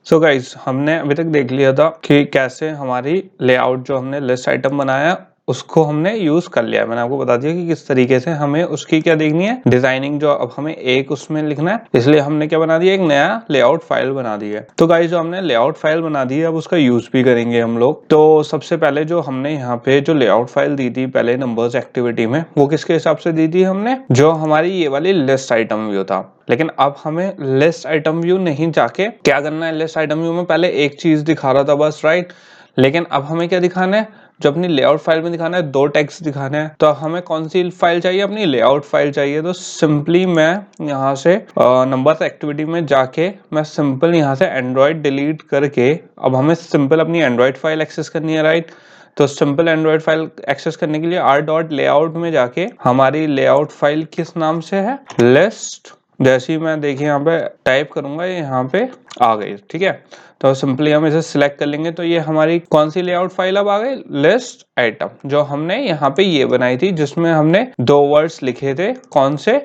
So guys, हमने अभी तक देख लिया था कि कैसे हमारी लेआउट जो हमने लिस्ट आइटम बनाया उसको हमने यूज कर लिया है। मैंने आपको बता दिया कि किस तरीके से हमें उसकी क्या देखनी है, डिजाइनिंग। जो अब हमें एक उसमें लिखना है, इसलिए हमने क्या बना दिया, एक नया लेआउट फाइल बना दी है। तो गाइस, जो हमने लेआउट फाइल बना दी है अब उसका यूज भी करेंगे हम लोग। तो सबसे पहले जो हमने यहाँ पे जो लेआउट फाइल दी थी पहले नंबर्स एक्टिविटी में, वो किसके हिसाब से दी थी हमने, जो हमारी ये वाली लिस्ट आइटम व्यू था। लेकिन अब हमें लिस्ट आइटम व्यू नहीं जाके क्या करना है, लिस्ट आइटम व्यू में पहले एक चीज दिखा रहा था बस, राइट। लेकिन अब हमें क्या दिखाना है, जो अपनी लेआउट फाइल में दिखाना है, दो टेक्स्ट दिखाने हैं। तो हमें कौन सी फाइल चाहिए, अपनी लेआउट फाइल चाहिए। तो सिंपली मैं यहाँ से नंबर्स एक्टिविटी में जाके मैं सिंपल यहाँ से एंड्रॉइड डिलीट करके अब हमें सिंपल अपनी एंड्रॉइड फाइल एक्सेस करनी है, राइट। तो सिंपल एंड्रॉइड फाइल एक्सेस करने के लिए r.layout में जाके हमारी लेआउट फाइल किस नाम से है, लिस्ट। जैसे ही मैं देखिए यहाँ पे टाइप करूंगा, ये यहाँ पे आ गई, ठीक है। तो सिंपली हम इसे सिलेक्ट कर लेंगे, तो ये हमारी कौन सी लेआउट फाइल अब आ गई, लिस्ट आइटम, जो हमने यहाँ पे ये बनाई थी, जिसमें हमने दो वर्ड्स लिखे थे, कौन से,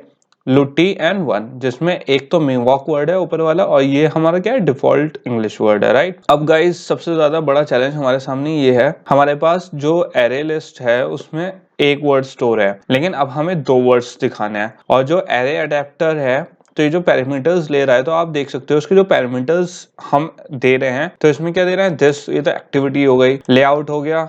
लुटी एंड वन, जिसमें एक तो मेवॉक वर्ड है ऊपर वाला और ये हमारा क्या है, डिफॉल्ट इंग्लिश वर्ड है, राइट। अब गाइस, सबसे ज्यादा बड़ा चैलेंज हमारे सामने ये है, हमारे पास जो एरे लिस्ट है उसमें एक वर्ड स्टोर है, लेकिन अब हमें दो वर्ड्स दिखाने हैं। और जो एरे अडेप्टर है, तो ये जो पैरामीटर्स ले रहा है, तो आप देख सकते हो उसके जो पैरामीटर्स हम दे रहे हैं, तो इसमें क्या दे रहे हैं, दिस, ये तो एक्टिविटी हो गई, लेआउट हो गया,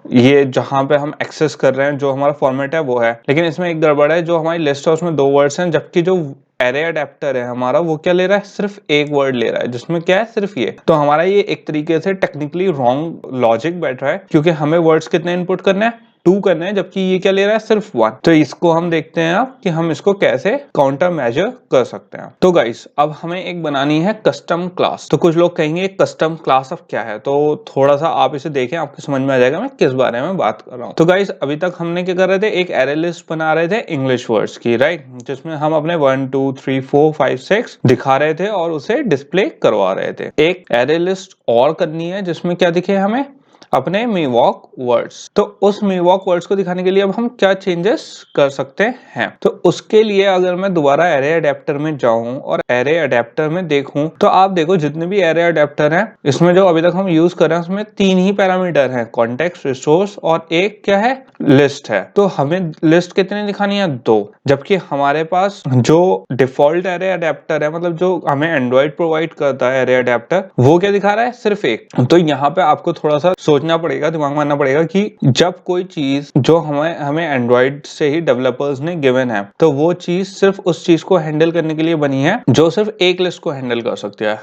ये जहां पे हम एक्सेस कर रहे हैं जो हमारा फॉर्मेट है वो है। लेकिन इसमें एक गड़बड़ है, जो हमारी लिस्ट है उसमें दो वर्ड्स हैं, जबकि जो एरे अडेप्टर है हमारा वो क्या ले रहा है, सिर्फ एक वर्ड ले रहा है, जिसमें क्या है, सिर्फ ये। तो हमारा ये एक तरीके से टेक्निकली रॉन्ग लॉजिक बैठ रहा है, क्योंकि हमें वर्ड्स कितने इनपुट करने हैं, 2 करने हैं, जबकि ये क्या ले रहा है, सिर्फ 1। तो इसको हम देखते हैं अब कि हम इसको कैसे काउंटर मेजर कर सकते हैं। तो गाइस, अब हमें एक बनानी है कस्टम क्लास। तो कुछ लोग कहेंगे कस्टम क्लास अब क्या है, तो थोड़ा सा आप इसे देखें, आपको समझ में आ जाएगा मैं किस बारे में बात कर रहा हूँ। तो गाइस, अभी तक हमने क्या कर रहे थे, एक एरे लिस्ट बना रहे थे इंग्लिश वर्ड्स की, राइट, जिसमें हम अपने 1 2 3 4 5 6 दिखा रहे थे और उसे डिस्प्ले करवा रहे थे। एक एरे लिस्ट और करनी है जिसमें क्या दिखे हमें, अपने मेवॉक वर्ड्स। तो उस मेवॉक वर्ड्स को दिखाने के लिए अब हम क्या चेंजेस कर सकते हैं, तो उसके लिए अगर मैं दोबारा एरे अडेप्टर में जाऊं और एरे अडेप्टर में देखूं, तो आप देखो जितने भी एरे अडेप्टर हैं, इसमें जो अभी तक हम यूज कर रहे हैं उसमें 3 ही पैरामीटर हैं, कॉन्टेक्स्ट, रिसोर्स और एक क्या है, लिस्ट है। तो हमें लिस्ट कितनी दिखानी है, 2, जबकि हमारे पास जो डिफॉल्ट एरे अडेप्टर है, मतलब जो हमें एंड्रॉइड प्रोवाइड करता है एरे अडेप्टर, वो क्या दिखा रहा है, सिर्फ एक। तो यहाँ पे आपको थोड़ा सा सोचना पड़ेगा, दिमाग मारना पड़ेगा कि जब कोई चीज जो हमें एंड्रॉइड से ही डेवलपर्स ने गिवन है, तो वो चीज सिर्फ उस चीज को हैंडल करने के लिए बनी है जो सिर्फ एक लिस्ट को हैंडल कर सकती है,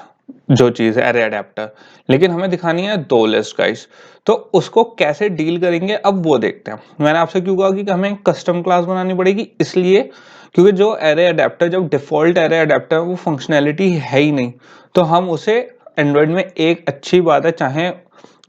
जो चीज है एरे अडेप्टर। लेकिन हमें दिखानी है 2 लिस्ट गाइस। तो उसको कैसे डील करेंगे अब वो देखते हैं। मैंने आपसे क्यों कहा कि हमें कस्टम क्लास बनानी पड़ेगी, इसलिए क्योंकि जो एरे अडेप्टर, जब डिफॉल्ट एरे अडेप्टर वो फंक्शनैलिटी है ही नहीं, तो हम उसे एंड्रॉइड में, एक अच्छी बात है, चाहे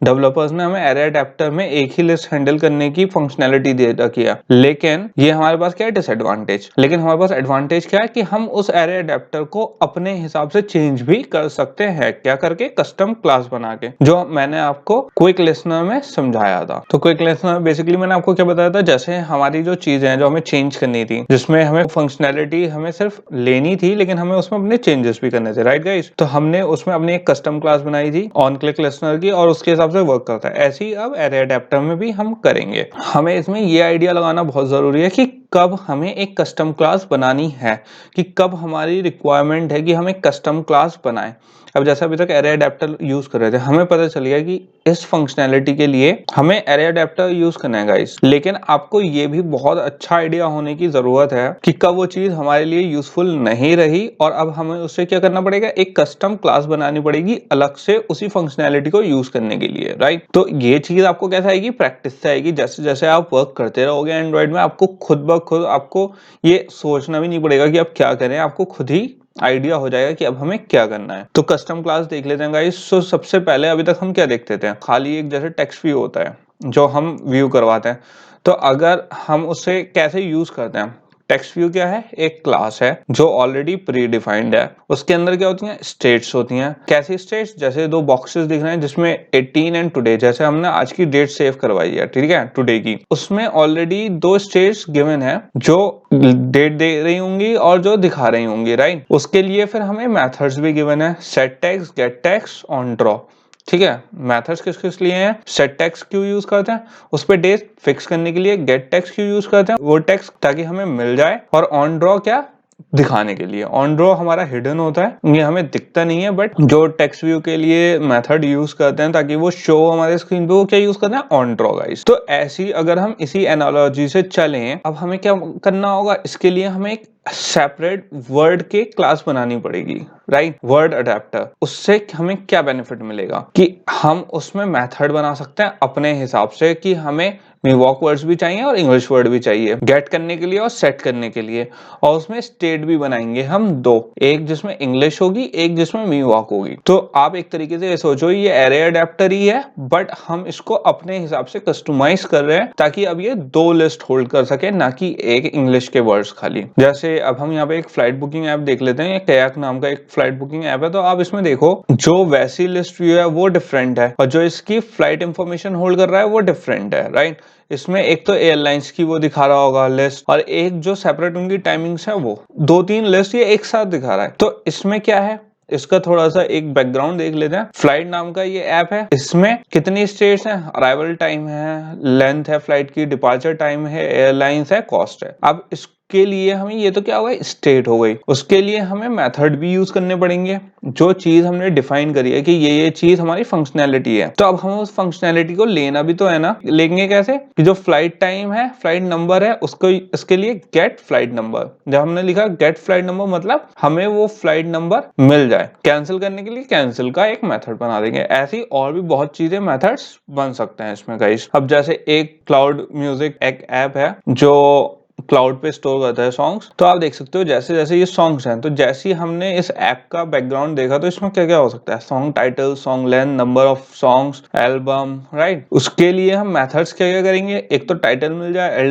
डेवलपर्स ने हमें एरे अडेप्टर में एक ही लिस्ट हैंडल करने की फंक्शनैलिटी दे रखी है, लेकिन ये हमारे पास क्या है, डिसएडवांटेज। लेकिन हमारे पास एडवांटेज क्या है कि हम उस एरे अडेप्टर को अपने हिसाब से चेंज भी कर सकते हैं, क्या करके, कस्टम क्लास बना के, जो मैंने आपको क्विक लिसनर में समझाया था। तो क्विक लिसनर बेसिकली मैंने आपको क्या बताया था, जैसे हमारी जो चीजें हैं जो हमें चेंज करनी थी, जिसमें हमें फंक्शनैलिटी हमें सिर्फ लेनी थी, लेकिन हमें उसमें अपने चेंजेस भी करने थे, राइट गाइस। तो हमने उसमें अपनी एक कस्टम क्लास बनाई थी ऑन क्लिक लिसनर की, और उसके हिसाब से वर्क करता है। ऐसे ही अब एरे अडेप्टर में भी हम करेंगे। हमें इसमें ये आइडिया लगाना बहुत जरूरी है कि कब हमें एक कस्टम क्लास बनानी है, कि कब हमारी रिक्वायरमेंट है कि हमें कस्टम क्लास बनाएं। अब जैसे अभी तक एरे अडेप्टर यूज कर रहे थे, हमें पता चल गया कि इस फंक्शनैलिटी के लिए हमें एरे अडेप्टर यूज करना है गाइस। लेकिन आपको ये भी बहुत अच्छा आइडिया होने की जरूरत है कि कब वो चीज हमारे लिए यूजफुल नहीं रही, और अब हमें उससे क्या करना पड़ेगा, एक कस्टम क्लास बनानी पड़ेगी अलग से उसी फंक्शनैलिटी को यूज करने के लिए, राइट। तो ये चीज आपको कैसे आएगी, प्रैक्टिस से आएगी। जैसे जैसे आप वर्क करते रहोगे एंड्रॉइड में, आपको खुद ब खुद आपको ये सोचना भी नहीं पड़ेगा कि अब क्या करें, आपको खुद ही आइडिया हो जाएगा कि अब हमें क्या करना है। तो कस्टम क्लास देख लेते हैं गाइस। सो सबसे पहले अभी तक हम क्या देखते थे, खाली एक जैसे टेक्स्ट व्यू होता है जो हम व्यू करवाते हैं। तो अगर हम उसे कैसे यूज करते हैं, टेक्स्ट व्यू क्या है? एक क्लास है जो ऑलरेडी प्री डिफाइंड है। उसके अंदर क्या होती हैं? स्टेट्स होती हैं। कैसी स्टेट्स? जैसे दो बॉक्सेस दिख रहे हैं जिसमें 18 एंड टुडे, जैसे हमने आज की डेट सेव करवाई है, ठीक है, टुडे की, उसमें ऑलरेडी दो स्टेट्स गिवन है जो डेट दे रही होंगी और जो दिखा रही होंगी, राइट। उसके लिए फिर हमें मेथड्स भी गिवन है, set text, gate text, on draw, ठीक है। मेथड्स किस किस लिए हैं? सेट टेक्स्ट क्यों यूज करते हैं? उस पे डेट फिक्स करने के लिए। गेट टेक्स्ट क्यों यूज करते हैं? वो टेक्स्ट ताकि हमें मिल जाए। और ऑन ड्रॉ क्या? दिखाने के लिए। ऑन ड्रॉ हमारा हिडन होता है, ये हमें दिखता नहीं है, बट जो टेक्स्ट व्यू के लिए मेथड यूज करते हैं ताकि वो शो हमारे स्क्रीन पे, वो क्या यूज करते हैं? On draw guys. तो ऐसी अगर हम इसी एनालॉजी से चलें, अब हमें क्या करना होगा? इसके लिए हमें एक सेपरेट वर्ड के क्लास बनानी पड़ेगी, राइट। वर्ड अडेप्टर, उससे हमें क्या बेनिफिट मिलेगा कि हम उसमें मेथड बना सकते हैं अपने हिसाब से कि हमें मिवॉक वर्ड्स भी चाहिए और इंग्लिश वर्ड भी चाहिए, गेट करने के लिए और सेट करने के लिए। और उसमें स्टेट भी बनाएंगे हम दो, एक जिसमें इंग्लिश होगी, एक जिसमें मिवॉक होगी। तो आप एक तरीके से ये सोचो, ये एरे अडेप्टर ही है, बट हम इसको अपने हिसाब से कस्टमाइज कर रहे हैं ताकि अब ये दो लिस्ट होल्ड कर सके, ना कि एक इंग्लिश के वर्ड्स खाली। जैसे अब हम यहाँ पे एक फ्लाइट बुकिंग ऐप देख लेते हैं, कयाक नाम का एक फ्लाइट बुकिंग ऐप है। तो आप इसमें देखो, जो वैसी लिस्ट व्यू है वो डिफरेंट है और जो इसकी फ्लाइट इंफॉर्मेशन होल्ड कर रहा है वो डिफरेंट है, राइट। इसमें एक तो एयरलाइंस की वो दिखा रहा होगा लिस्ट, और एक जो सेपरेट उनकी टाइमिंग्स है वो, दो तीन लिस्ट ये एक साथ दिखा रहा है। तो इसमें क्या है, इसका थोड़ा सा एक बैकग्राउंड देख लेते हैं। फ्लाइट नाम का ये ऐप है, इसमें कितनी स्टेट्स हैं, अराइवल टाइम है, लेंथ है फ्लाइट की, डिपार्चर टाइम है, एयरलाइंस है, कॉस्ट है। अब इसके लिए हमें, ये तो क्या हो गई? स्टेट हो गई। उसके लिए हमें मेथड भी यूज करने पड़ेंगे। जो चीज हमने डिफाइन करी है कि ये चीज हमारी फंक्शनैलिटी है, तो अब हम उस फंक्शनैलिटी को लेना भी तो है ना। लेंगे कैसे? कि जो फ्लाइट टाइम है, फ्लाइट नंबर है, उसको इसके लिए गेट फ्लाइट नंबर। जब हमने लिखा गेट फ्लाइट नंबर, मतलब हमें वो फ्लाइट नंबर मिल जाए। कैंसिल करने के लिए कैंसिल का एक मेथड बना देंगे। ऐसी और भी बहुत चीजें, मेथड्स बन सकते हैं इसमें गाइस। अब जैसे एक क्लाउड म्यूजिक एक ऐप है जो क्लाउड पे स्टोर करता है सॉन्ग्स। तो आप देख सकते हो जैसे जैसे ये सॉन्ग्स हैं, तो जैसे ही हमने इस ऐप का बैकग्राउंड देखा, तो इसमें क्या क्या हो सकता है? Song title, song length, number of songs, album, right. उसके लिए हम मेथड्स क्या क्या करेंगे? एक तो टाइटल मिल जाए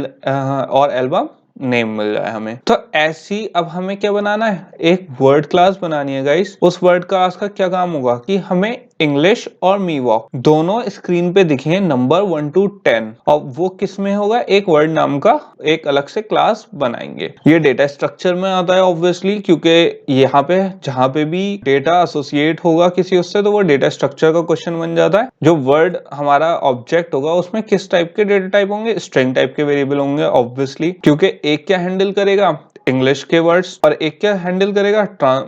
और एल्बम नेम मिल जाए हमें। तो ऐसी अब हमें क्या बनाना है? एक वर्ड क्लास बनानी है गाइस। उस वर्ड क्लास का क्या काम होगा कि हमें इंग्लिश और मीवॉक दोनों स्क्रीन पे दिखे, नंबर 1 to 10, और वो किस में होगा? एक वर्ड नाम का एक अलग से क्लास बनाएंगे। ये डेटा स्ट्रक्चर में आता है ऑब्वियसली, क्योंकि यहाँ पे जहां पे भी डेटा एसोसिएट होगा किसी उससे, तो वो डेटा स्ट्रक्चर का क्वेश्चन बन जाता है। जो वर्ड हमारा ऑब्जेक्ट होगा उसमें किस टाइप के डेटा टाइप होंगे? स्ट्रिंग टाइप के वेरिएबल होंगे ऑब्वियसली, क्योंकि एक क्या हैंडल करेगा? इंग्लिश के वर्ड्स, और एक क्या हैंडल करेगा?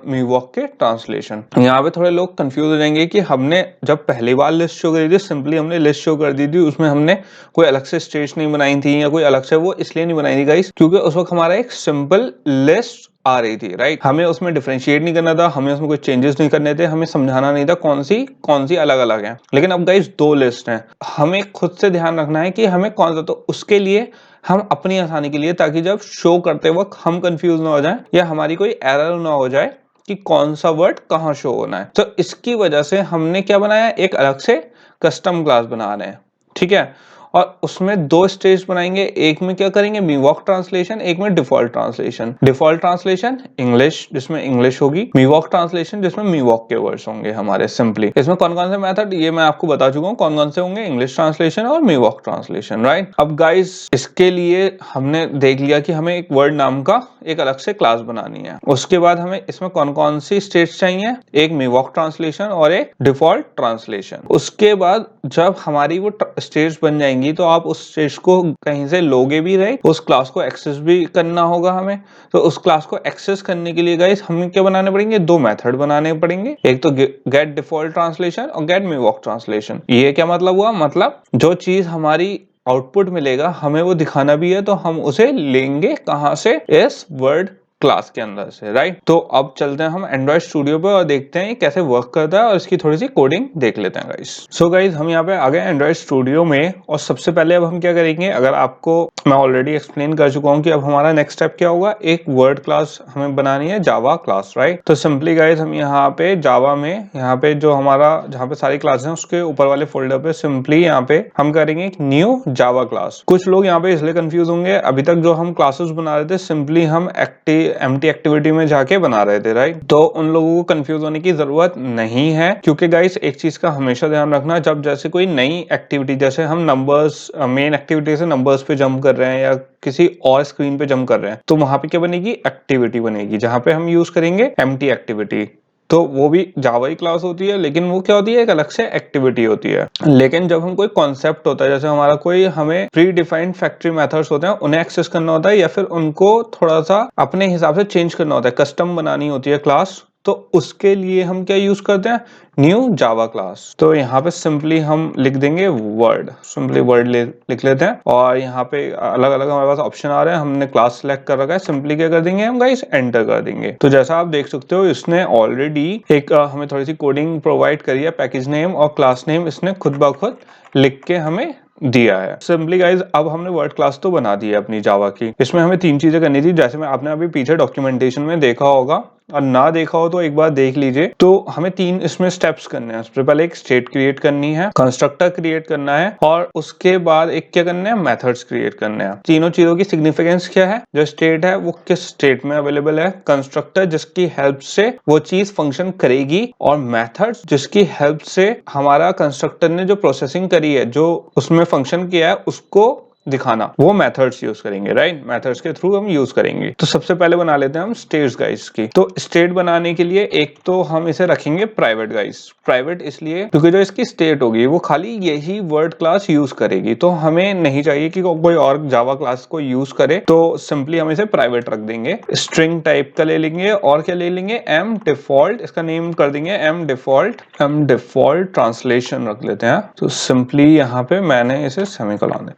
मिवॉक के ट्रांसलेशन। यहाँ पे थोड़े लोग कंफ्यूज हो जाएंगे कि हमने जब पहली बार लिस्ट शो करी थी, सिंपली हमने लिस्ट शो कर दी थी, उसमें हमने कोई अलग से स्टेट्स नहीं बनाई थी या कोई अलग से, वो इसलिए नहीं बनाई थी गाइस क्योंकि उस वक्त हमारा एक सिंपल लिस्ट आ रही थी, राइट। हमें उसमें डिफरेंशिएट नहीं करना था, हमें उसमें कोई चेंजेस नहीं करने थे, हमें समझाना नहीं था कौन सी अलग अलग है। लेकिन अब गाइस दो लिस्ट हैं, हमें खुद से ध्यान रखना है कि हमें कौन सा, तो उसके लिए हम अपनी आसानी के लिए, ताकि जब शो करते वक्त हम कंफ्यूज ना हो जाएं या हमारी कोई एरर ना हो जाए कि कौन सा वर्ड कहाँ शो होना है, तो इसकी वजह से हमने क्या बनाया? एक अलग से कस्टम क्लास बना रहे हैं, ठीक है। और उसमें दो स्टेज बनाएंगे, एक में क्या करेंगे? मिवॉक ट्रांसलेशन, एक में default translation. Default translation English, जिसमें इंग्लिश होगी, मिवॉक ट्रांसलेशन जिसमें मिवॉक के वर्ड्स होंगे हमारे सिंपली। इसमें कौन कौन से मेथड, ये मैं आपको बता चुका हूँ कौन कौन से होंगे, इंग्लिश ट्रांसलेशन और मिवॉक ट्रांसलेशन, राइट। अब गाइस इसके लिए हमने देख लिया कि हमें एक वर्ड नाम का एक अलग से क्लास बनानी है। उसके बाद हमें इसमें कौन कौन सी स्टेट्स चाहिए? एक मिवॉक ट्रांसलेशन और एक डिफॉल्ट ट्रांसलेशन। उसके बाद जब हमारी वो स्टेट्स बन जाएंगी, तो आप उस स्टेज को कहीं से लोगे भी रहे, उस क्लास को एक्सेस भी करना होगा हमें। तो उस क्लास को एक्सेस करने के लिए गाइस हमें क्या बनाने पड़ेंगे? दो मेथड बनाने पड़ेंगे, एक तो गेट डिफॉल्ट ट्रांसलेशन और गेट मिवॉक ट्रांसलेशन। ये क्या मतलब हुआ? मतलब जो चीज हमारी आउटपुट मिलेगा हमें वो दिखाना भी है, तो हम उसे लेंगे कहां से? इस वर्ड क्लास के अंदर से, राइट। तो अब चलते हैं हम एंड्रॉइड स्टूडियो पे और देखते हैं ये कैसे वर्क करता है और इसकी थोड़ी सी कोडिंग देख लेते हैं गाइस। सो गाइस हम यहाँ पे आ गए एंड्रॉइड स्टूडियो में और सबसे पहले अब हम क्या करेंगे, अगर आपको मैं ऑलरेडी एक्सप्लेन कर चुका हूँ कि अब हमारा नेक्स्ट स्टेप क्या होगा, एक वर्ड क्लास हमें बनानी है, जावा क्लास, राइट। तो सिंपली गाइस हम यहाँ पे जावा में यहाँ पे जो हमारा जहाँ पे सारी क्लासेस हैं उसके ऊपर वाले फोल्डर पे सिंपली यहाँ पे हम करेंगे एक न्यू जावा क्लास। कुछ लोग यहाँ पे इसलिए कंफ्यूज होंगे, अभी तक जो हम क्लासेस बना रहे थे सिंपली हम एम्प्टी एक्टिविटी में जाके बना रहे थे, राइट। तो उन लोगों को कंफ्यूज होने की जरूरत नहीं है, क्योंकि गाइस एक चीज का हमेशा ध्यान रखना, जब जैसे कोई नई एक्टिविटी, जैसे हम नंबर्स मेन एक्टिविटी से नंबर्स पे जंप कर रहे हैं या किसी और स्क्रीन पे जंप कर रहे हैं, तो वहां पे क्या बनेगी, एक्टिविटी बनेगी, जहां पे हम यूज करेंगे एम्प्टी एक्टिविटी। तो वो भी जावा ही क्लास होती है, लेकिन वो क्या होती है, एक अलग से एक्टिविटी होती है। लेकिन जब हम कोई कॉन्सेप्ट होता है, जैसे हमारा कोई हमें प्री डिफाइंड फैक्ट्री मेथड्स होते हैं, उन्हें एक्सेस करना होता है या फिर उनको थोड़ा सा अपने हिसाब से चेंज करना होता है, कस्टम बनानी होती है क्लास, तो उसके लिए हम क्या यूज करते हैं, न्यू जावा क्लास। तो यहाँ पे सिंपली हम लिख देंगे वर्ड, सिंपली वर्ड लिख लेते हैं और यहाँ पे अलग अलग हमारे पास ऑप्शन आ रहे हैं, हमने क्लास सेलेक्ट कर रखा है, सिंपली क्या कर देंगे हम गाइस, एंटर कर देंगे। तो जैसा आप देख सकते हो इसने ऑलरेडी एक हमें थोड़ी सी कोडिंग प्रोवाइड करी है, पैकेज नेम और क्लास नेम इसने खुद ब खुद लिख के हमें दिया है। सिंपली गाइज अब हमने वर्ड क्लास तो बना दी है अपनी जावा की। इसमें हमें 3 चीजें करनी थी, जैसे मैं आपने अभी पीछे डॉक्यूमेंटेशन में देखा होगा, और ना देखा हो तो एक बार देख लीजिए। तो हमें 3 इसमें स्टेप्स करने हैं। सबसे पहले एक स्टेट क्रिएट करनी है, कंस्ट्रक्टर क्रिएट करना है और उसके बाद एक क्या करना है, मेथड्स क्रिएट करने हैं। तीनों चीजों की सिग्निफिकेंस क्या है, जो स्टेट है वो किस स्टेट में अवेलेबल है, कंस्ट्रक्टर जिसकी हेल्प से वो चीज फंक्शन करेगी, और मेथड्स जिसकी हेल्प से हमारा कंस्ट्रक्टर ने जो प्रोसेसिंग करी है, जो उसमें फंक्शन किया है, उसको दिखाना, वो मेथड्स यूज करेंगे, राइट। मेथड्स के थ्रू हम यूज करेंगे। तो सबसे पहले बना लेते हैं हम स्टेट्स गाइस की। तो स्टेट बनाने के लिए एक तो हम इसे रखेंगे प्राइवेट गाइस। प्राइवेट इसलिए क्योंकि जो इसकी स्टेट होगी वो खाली यही वर्ड क्लास यूज करेगी, तो हमें नहीं चाहिए कि कोई और जावा क्लास को यूज करे, तो सिंपली हम इसे प्राइवेट रख देंगे। स्ट्रिंग टाइप का ले लेंगे और क्या ले लेंगे, एम डिफॉल्ट, इसका नेम कर देंगे एम डिफॉल्ट ट्रांसलेशन रख लेते हैं। तो सिंपली यहाँ पे मैंने इसे सेमीकोलन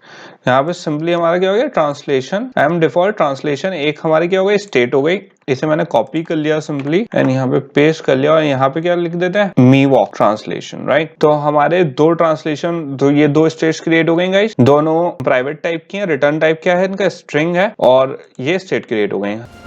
यहाँ पे सिंपली हमारा क्या हो गया, ट्रांसलेशन, एम डिफॉल्ट ट्रांसलेशन। एक हमारी क्या हो गई, स्टेट हो गई, इसे मैंने कॉपी कर लिया सिंपली एंड यहाँ पे पेस्ट कर लिया और यहाँ पे क्या लिख देते हैं, मी वॉक ट्रांसलेशन, राइट। तो हमारे 2 ट्रांसलेशन, ये 2 स्टेट्स क्रिएट हो गई गाइस, दोनों प्राइवेट टाइप की हैं। रिटर्न टाइप क्या है इनका, स्ट्रिंग है, और ये स्टेट क्रिएट हो गई है।